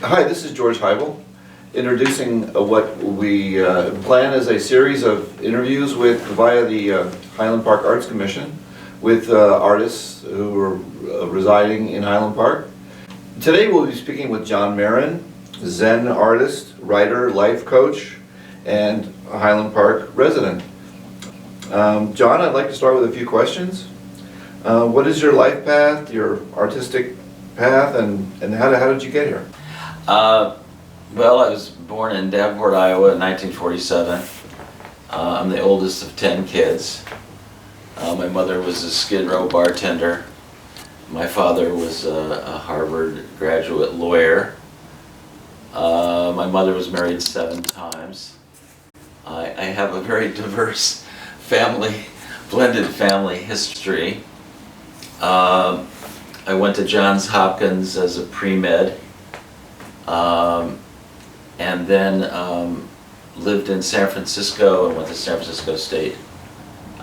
Hi, this is George Heibel, introducing what we plan as a series of interviews via the Highland Park Arts Commission with artists who are residing in Highland Park. Today we'll be speaking with John Marron, Zen artist, writer, life coach, and a Highland Park resident. John, I'd like to start with a few questions. What is your life path, your artistic path, and how did you get here? Well, I was born in Davenport, Iowa in 1947. I'm the oldest of 10 kids. My mother was a Skid Row bartender. My father was a Harvard graduate lawyer. My mother was married 7 times. I have a very diverse family, blended family history. I went to Johns Hopkins as a pre-med. And then lived in San Francisco and went to San Francisco State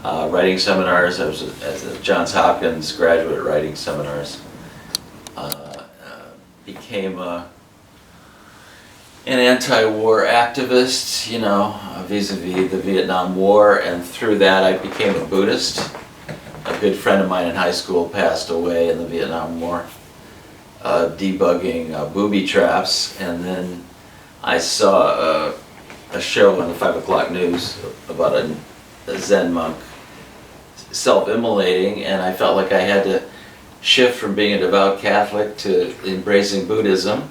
writing seminars. I was at the Johns Hopkins graduate writing seminars. Became an anti-war activist, you know, vis-a-vis the Vietnam War, and through that I became a Buddhist. A good friend of mine in high school passed away in the Vietnam War. Debugging booby traps, and then I saw a show on the 5 o'clock news about a Zen monk self-immolating, and I felt like I had to shift from being a devout Catholic to embracing Buddhism.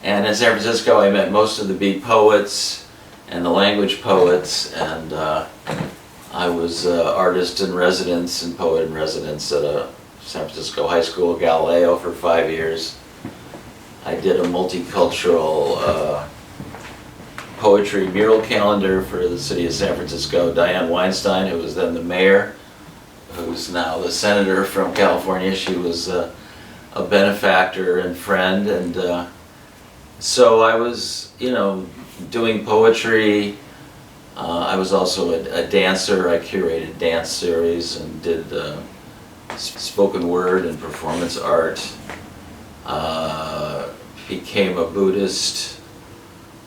And in San Francisco I met most of the beat poets and the language poets, and I was artist in residence and poet in residence at a San Francisco High School, Galileo, for 5 years. I did a multicultural poetry mural calendar for the city of San Francisco. Diane Weinstein, who was then the mayor, who's now the senator from California, she was a benefactor and friend, and so I was, you know, doing poetry. I was also a dancer. I curated dance series and did spoken word and performance art. Became a Buddhist.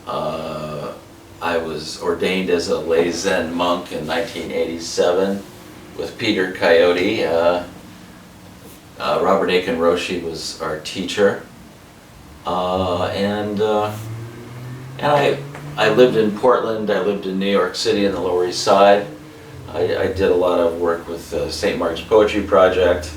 I was ordained as a lay Zen monk in 1987 with Peter Coyote. Robert Aiken Roshi was our teacher. And I lived in Portland. I lived in New York City in the Lower East Side. I did a lot of work with St. Mark's Poetry Project.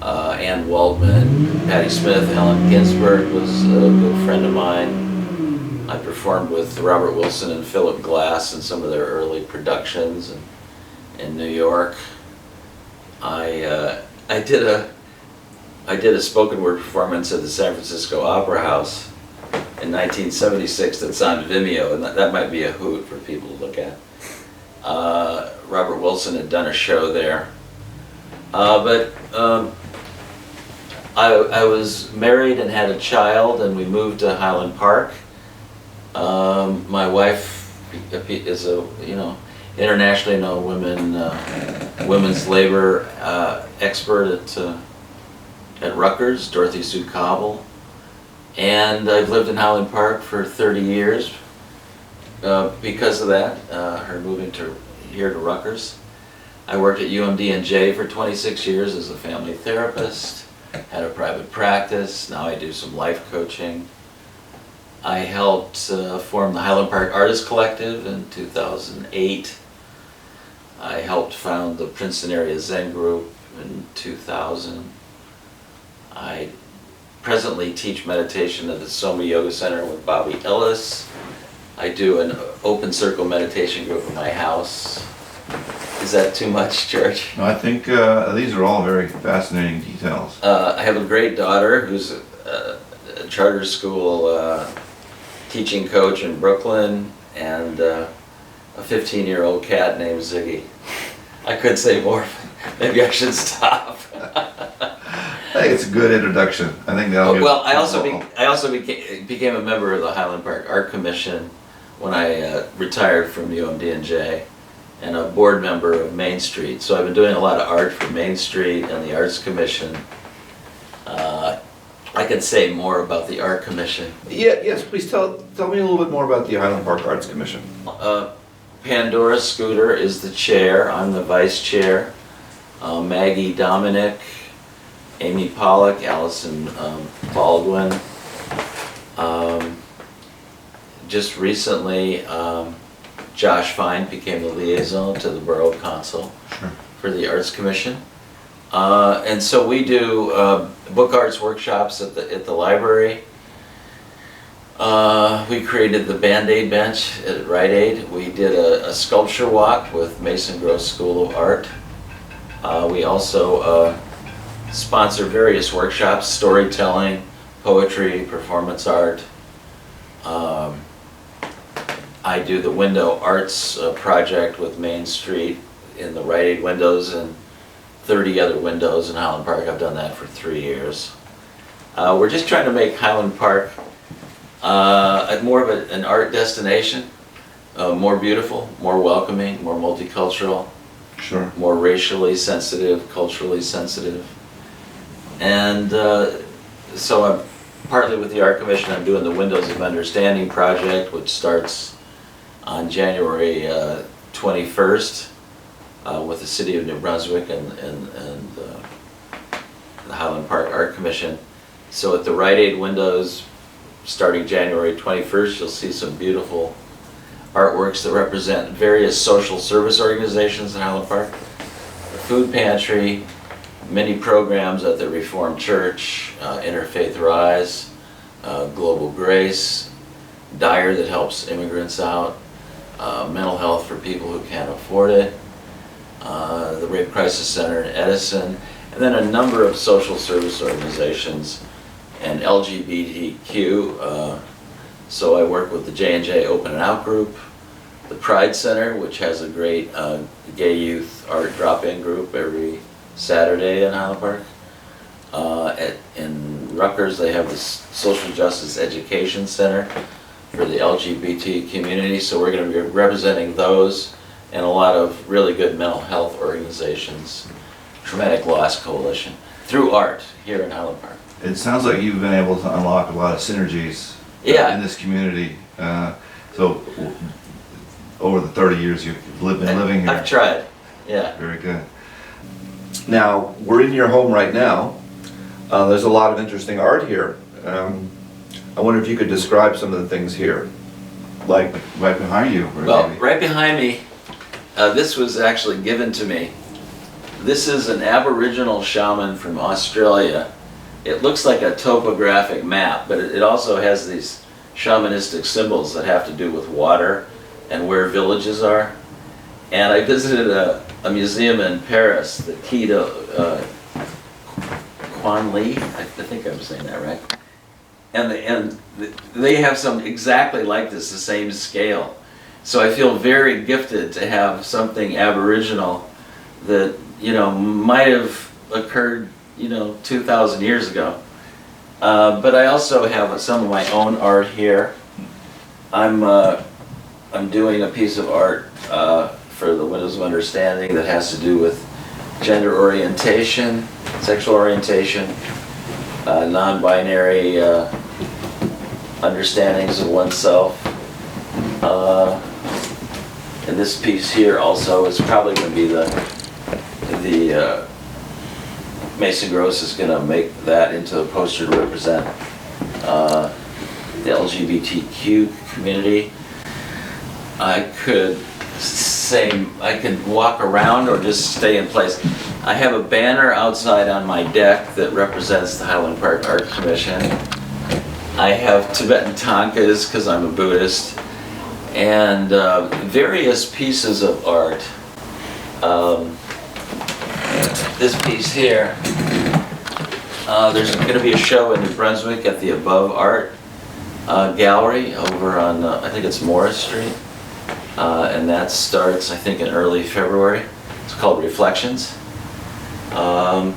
Ann Waldman, Patti Smith, Allen Ginsberg was a good friend of mine. I performed with Robert Wilson and Philip Glass in some of their early productions in New York. I did a spoken word performance at the San Francisco Opera House in 1976 that's on Vimeo, and that might be a hoot for people to look at. Robert Wilson had done a show there. But I was married and had a child, and we moved to Highland Park. My wife is a, you know, internationally known women's labor expert at Rutgers, Dorothy Sue Cobble. And I've lived in Highland Park for 30 years. Because of that, her moving here to Rutgers. I worked at UMD&J for 26 years as a family therapist, had a private practice. Now I do some life coaching. I helped form the Highland Park Artist Collective in 2008. I helped found the Princeton Area Zen Group in 2000. I presently teach meditation at the Soma Yoga Center with Bobby Ellis. I do an open circle meditation group in my house. Is that too much, George? No, I think these are all very fascinating details. I have a great daughter who's a charter school teaching coach in Brooklyn, and a 15-year-old cat named Ziggy. I could say more, maybe I should stop. I think it's a good introduction. I think that'll give. Well, I also became a member of the Highland Park Art Commission when I retired from UMD&J, and a board member of Main Street. So I've been doing a lot of art for Main Street and the Arts Commission. I could say more about the Art Commission. Yeah, yes, please tell me a little bit more about the Highland Park Arts Commission. Pandora Scooter is the chair, I'm the vice chair. Maggie Dominic, Amy Pollock, Allison Baldwin. Just recently, Josh Fine became the liaison to the Borough Council for the Arts Commission. And so we do book arts workshops at the library. We created the Band-Aid bench at Rite Aid. We did a sculpture walk with Mason Gross School of Art. We also sponsor various workshops, storytelling, poetry, performance art. I do the window arts project with Main Street in the Rite Aid windows and 30 other windows in Highland Park. I've done that for 3 years. We're just trying to make Highland Park more of an art destination, more beautiful, more welcoming, more multicultural, more racially sensitive, culturally sensitive. And so I'm partly with the Art Commission. I'm doing the Windows of Understanding project, which starts on January 21st with the City of New Brunswick and the Highland Park Art Commission. So at the Rite Aid windows, starting January 21st, you'll see some beautiful artworks that represent various social service organizations in Highland Park. The food pantry, many programs at the Reformed Church, Interfaith Rise, Global Grace, Dyer that helps immigrants out, mental health for people who can't afford it, the Rape Crisis Center in Edison, and then a number of social service organizations and LGBTQ. So I work with the J&J Open and Out group, the Pride Center, which has a great gay youth art drop-in group every Saturday in Highland Park. In Rutgers, they have the Social Justice Education Center for the LGBT community, so we're going to be representing those and a lot of really good mental health organizations, Traumatic Loss Coalition, through art here in Highland Park. It sounds like you've been able to unlock a lot of synergies in this community. So over the 30 years you've been living here. I've tried, yeah. Very good. Now, we're in your home right now. There's a lot of interesting art here. I wonder if you could describe some of the things here. Like right behind you. Well, maybe. Right behind me, this was actually given to me. This is an Aboriginal shaman from Australia. It looks like a topographic map, but it also has these shamanistic symbols that have to do with water and where villages are. And I visited a museum in Paris, the Quai de Quan Li, I think I'm saying that right. And they have some exactly like this, the same scale. So I feel very gifted to have something Aboriginal that, you know, might have occurred, you know, 2,000 years ago. But I also have some of my own art here. I'm doing a piece of art for the Windows of Understanding that has to do with gender orientation, sexual orientation, non-binary understandings of oneself. And this piece here also is probably going to be the Mason Gross is going to make that into a poster to represent the LGBTQ community. I could walk around or just stay in place. I have a banner outside on my deck that represents the Highland Park Art Commission. I have Tibetan tankas because I'm a Buddhist, and various pieces of art. This piece here, there's going to be a show in New Brunswick at the Above Art Gallery over on, I think it's Morris Street. And that starts, I think, in early February. It's called Reflections. I'm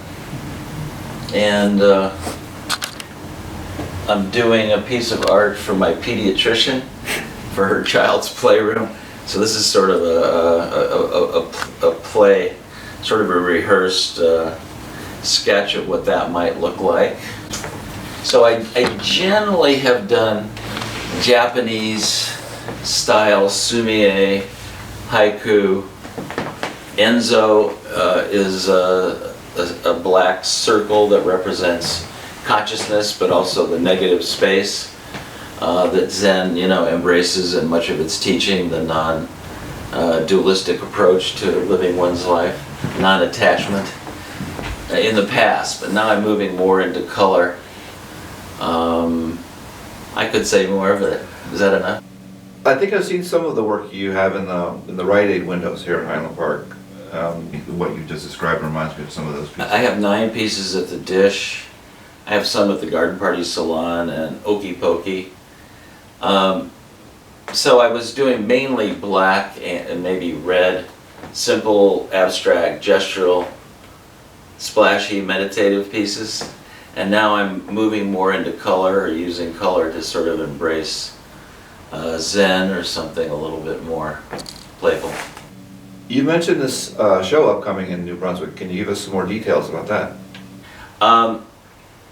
doing a piece of art for my pediatrician for her child's playroom. So this is sort of a play, sort of a rehearsed sketch of what that might look like. So I generally have done Japanese style sumie, haiku. Enzo is a black circle that represents consciousness, but also the negative space that Zen, embraces in much of its teaching, the non-dualistic approach to living one's life, non-attachment in the past, but now I'm moving more into color. I could say more, but is that enough? I think I've seen some of the work you have in the Rite Aid windows here in Highland Park. What you just described reminds me of some of those pieces. I have 9 pieces at the Dish. I have some at the Garden Party Salon and Okey Pokey. So I was doing mainly black and maybe red, simple, abstract, gestural, splashy, meditative pieces. And now I'm moving more into color, or using color to sort of embrace Zen or something a little bit more playful. You mentioned this show upcoming in New Brunswick. Can you give us some more details about that?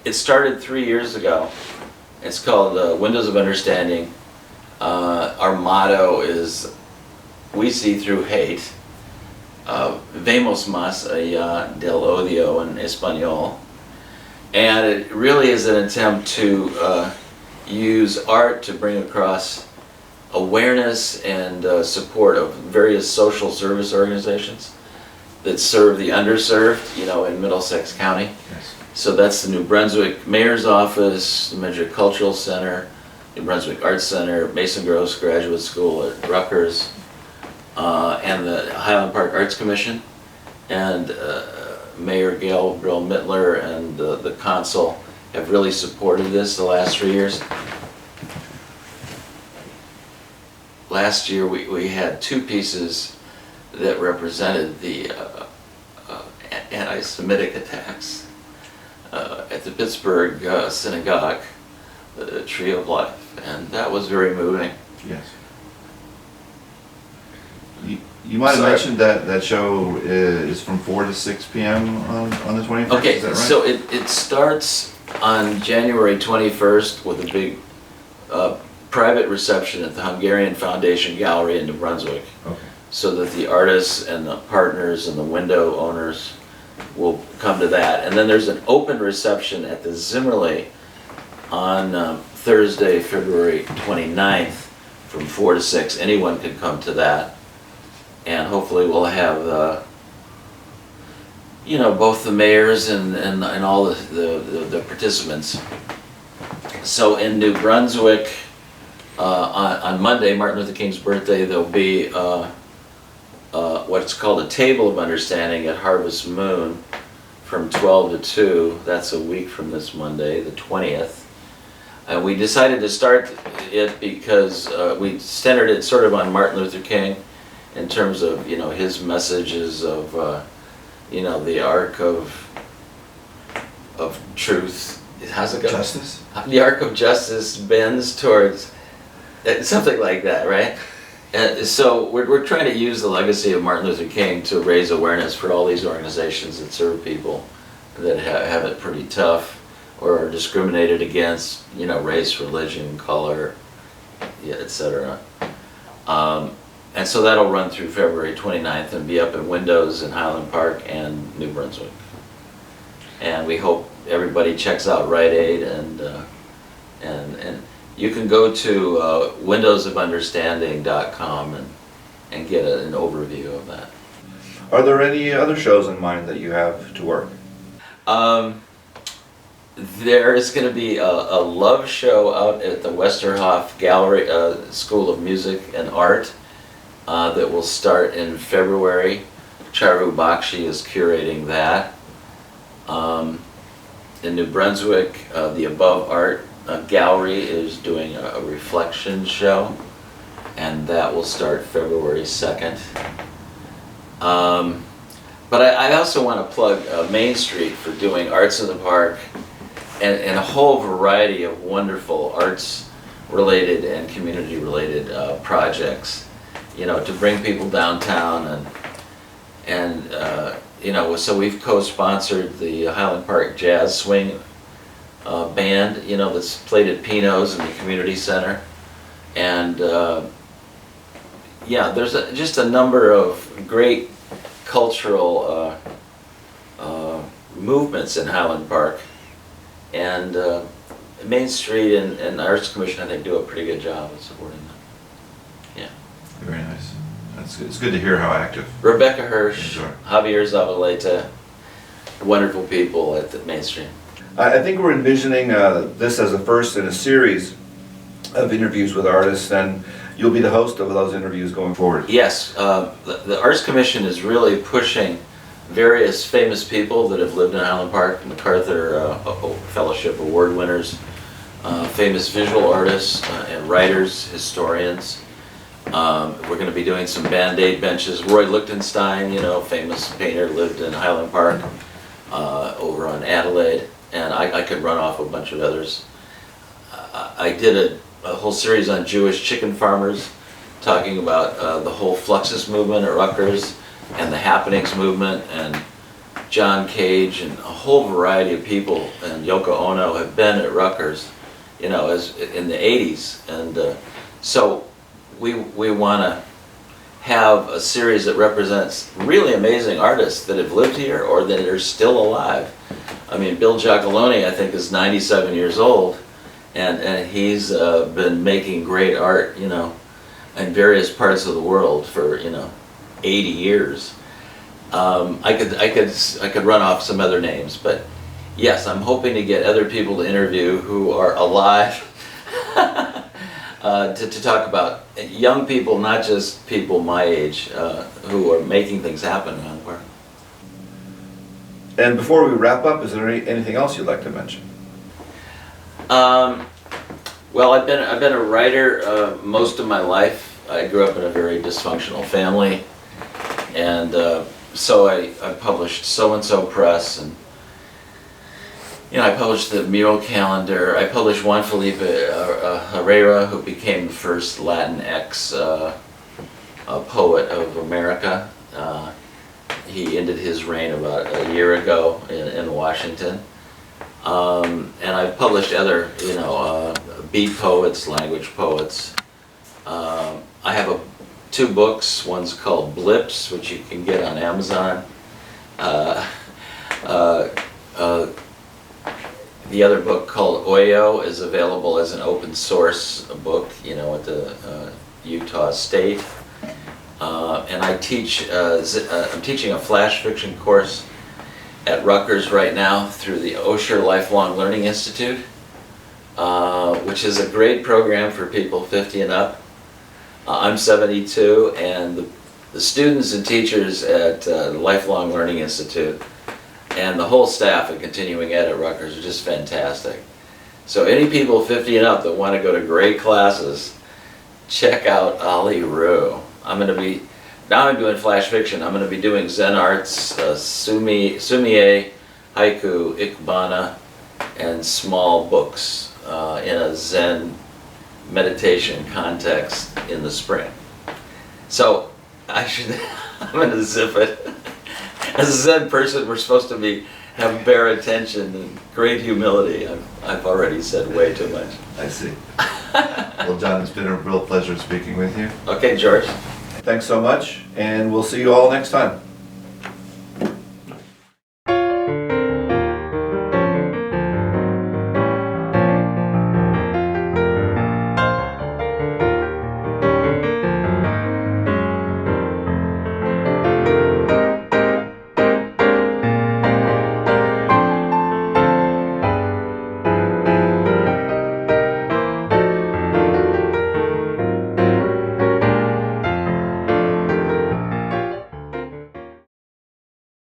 It started 3 years ago. It's called Windows of Understanding. Our motto is, we see through hate. Vemos más allá del odio in Espanol. And it really is an attempt to use art to bring across awareness and support of various social service organizations that serve the underserved, in Middlesex County. Yes. So that's the New Brunswick Mayor's Office, the Medjugorje Cultural Center, New Brunswick Arts Center, Mason Gross Graduate School at Rutgers, and the Highland Park Arts Commission, and Mayor Gail Brill Mittler and the Consul have really supported this the last 3 years. Last year we had 2 pieces that represented the anti-Semitic attacks at the Pittsburgh synagogue, the Tree of Life, and that was very moving. Yes. You might have Sorry. mentioned that show is from 4 to 6 p.m. on the 21st, Okay, is that right? so it starts on January 21st with a big private reception at the Hungarian Foundation Gallery in New Brunswick, Okay. so that the artists and the partners and the window owners will come to that. And then there's an open reception at the Zimmerle on Thursday, February 29th from 4 to 6. Anyone can come to that. And hopefully we'll have, both the mayors and all the participants. So in New Brunswick, on Monday, Martin Luther King's birthday, there'll be what's called a Table of Understanding at Harvest Moon from 12 to 2. That's a week from this Monday, the 20th. And we decided to start it because we centered it sort of on Martin Luther King, in terms of, his messages of, the arc of truth. How's it go? Justice? The arc of justice bends towards, something like that, right? And so we're trying to use the legacy of Martin Luther King to raise awareness for all these organizations that serve people that have it pretty tough or are discriminated against, race, religion, color, etc. And so that'll run through February 29th and be up in windows in Highland Park and New Brunswick. And we hope everybody checks out Rite Aid, and you can go to windowsofunderstanding.com and get an overview of that. Are there any other shows in mind that you have to work? There is going to be a love show out at the Westerhoff Gallery School of Music and Art. That will start in February. Charu Bakshi is curating that. In New Brunswick, the Above Art Gallery is doing a reflection show, and that will start February 2nd. But I also want to plug Main Street for doing Arts in the Park and a whole variety of wonderful arts-related and community-related projects. To bring people downtown and so we've co-sponsored the Highland Park Jazz Swing band, you know, that's played at Pino's in the community center. And yeah, there's just a number of great cultural movements in Highland Park. And Main Street and the Arts Commission, I think, do a pretty good job of supporting them. Yeah. Very nice. That's good. It's good to hear how active. Rebecca Hirsch, Sure. Javier Zabaleta, wonderful people at the Main Street. I think we're envisioning this as a first in a series of interviews with artists, and you'll be the host of those interviews going forward. Yes, the Arts Commission is really pushing various famous people that have lived in Highland Park, MacArthur Fellowship Award winners, famous visual artists and writers, historians. We're going to be doing some Band-Aid benches. Roy Lichtenstein, you know, famous painter, lived in Highland Park over on Adelaide, and I could run off a bunch of others. I did a whole series on Jewish chicken farmers, talking about the whole Fluxus movement at Rutgers and the Happenings movement, and John Cage and a whole variety of people, and Yoko Ono have been at Rutgers, you know, as in the 80s. And so we want to have a series that represents really amazing artists that have lived here or that are still alive. I mean, Bill Giacalone, I think, is 97 years old, and he's been making great art, you know, in various parts of the world for, you know, 80 years. I could run off some other names, but yes, I'm hoping to get other people to interview who are alive to talk about young people, not just people my age, who are making things happen in Highland Park. And before we wrap up, is there anything else you'd like to mention? Well, I've been a writer most of my life. I grew up in a very dysfunctional family, and so I published So and So Press, and you know, I published the Mural Calendar. I published Juan Felipe Herrera, who became the first Latinx poet of America. He ended his reign about a year ago in Washington. And I've published other, you know, beat poets, language poets. I have two books. One's called Blips, which you can get on Amazon. The other book, called Oyo, is available as an open source book, you know, at the Utah State. And I teach, I'm teaching a flash fiction course at Rutgers right now through the Osher Lifelong Learning Institute, which is a great program for people 50 and up. I'm 72, and the students and teachers at the Lifelong Learning Institute and the whole staff at Continuing Ed at Rutgers are just fantastic. So any people 50 and up that want to go to great classes, check out Ali Rue. Now I'm doing flash fiction. I'm going to be doing Zen Art's sumie, haiku, ikebana, and small books in a Zen meditation context in the spring. So I'm going to zip it. As a Zen person, we're supposed to have bare attention and great humility. I've already said way too much. I see. Well, John, it's been a real pleasure speaking with you. Okay, George. Thanks so much, and we'll see you all next time.